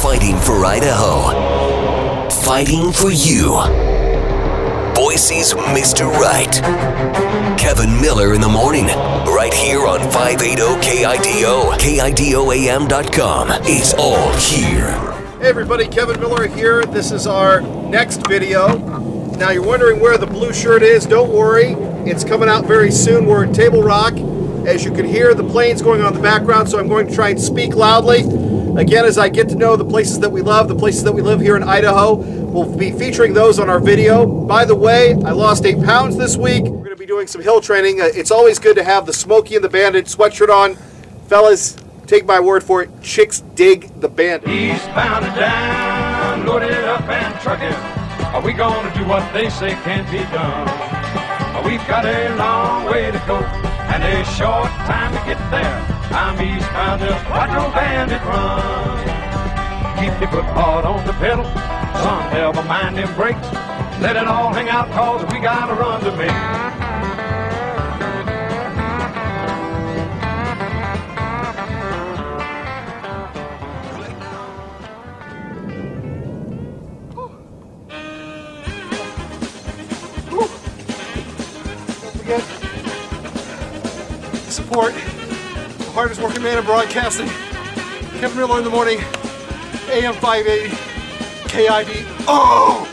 fighting for Idaho. Fighting for you. Boise's Mr. Right. Kevin Miller in the morning. Right here on 580 KIDO. KIDOAM.com. It's all here. Hey everybody, Kevin Miller here. This is our next video. Now you're wondering where the blue shirt is. Don't worry. It's coming out very soon. We're in Table Rock. As you can hear, the planes going on in the background, so I'm going to try and speak loudly. Again, as I get to know the places that we love, the places that we live here in Idaho, we'll be featuring those on our video. By the way, I lost 8 pounds this week. We're going to be doing some hill training. It's always good to have the Smokey and the Bandit sweatshirt on. Fellas, take my word for it, chicks dig the Bandit. Eastbound and down, loaded up and trucking. Are we going to do what they say can't be done? We've got a long way to go and a short time to get there. I'm eastbound, just watch your Bandit run. Keep your foot hard on the pedal, son, never mind them brakes. Let it all hang out, cause we got a run to make. Support the hardest working man in broadcasting. Kevin Miller in the morning, AM 580, KID. Oh!